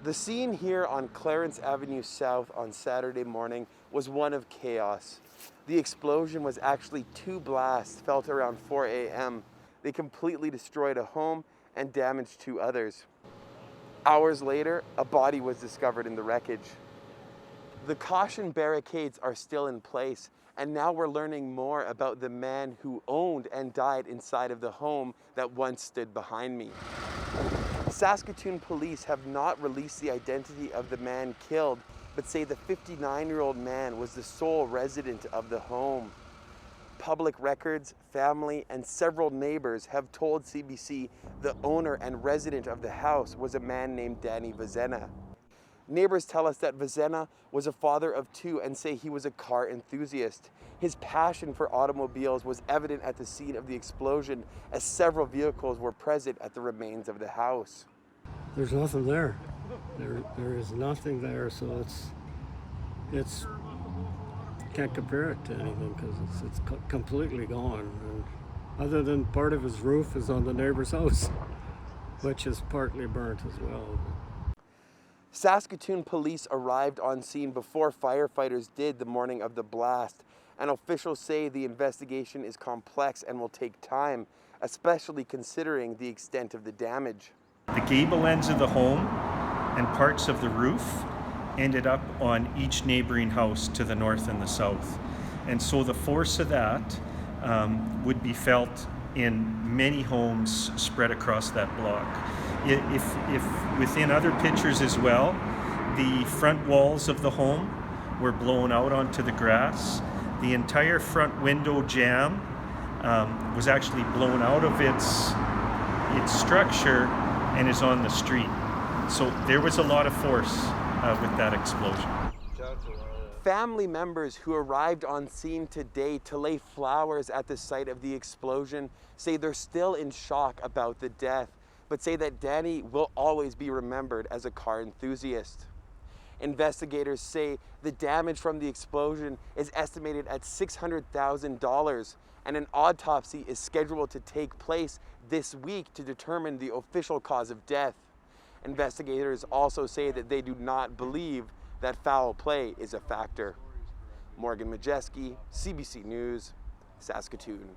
The scene here on Clarence Avenue South on Saturday morning was one of chaos. The explosion was actually two blasts felt around 4 a.m. They completely destroyed a home and damaged two others. Hours later, a body was discovered in the wreckage. The caution barricades are still in place, and now we're learning more about the man who owned and died inside of the home that once stood behind me. Saskatoon police have not released the identity of the man killed, but say the 59-year-old man was the sole resident of the home. Public records, family, and several neighbors have told CBC the owner and resident of the house was a man named Danny Vazena. Neighbors tell us that Vazena was a father of two and say he was a car enthusiast. His passion for automobiles was evident at the scene of the explosion, as several vehicles were present at the remains of the house. There's nothing there. There is nothing there, so it's can't compare it to anything because it's completely gone. And other than part of his roof is on the neighbor's house, which is partly burnt as well. Saskatoon police arrived on scene before firefighters did the morning of the blast, and officials say the investigation is complex and will take time, especially considering the extent of the damage. The gable ends of the home and parts of the roof ended up on each neighboring house to the north and the south. And so the force of that would be felt in many homes spread across that block. If within other pictures as well, the front walls of the home were blown out onto the grass. The entire front window jamb was actually blown out of its structure and is on the street. So there was a lot of force with that explosion. Family members who arrived on scene today to lay flowers at the site of the explosion say they're still in shock about the death, but say that Danny will always be remembered as a car enthusiast. Investigators say the damage from the explosion is estimated at $600,000, and an autopsy is scheduled to take place this week to determine the official cause of death. Investigators also say that they do not believe that foul play is a factor. Morgan Majeski, CBC News, Saskatoon.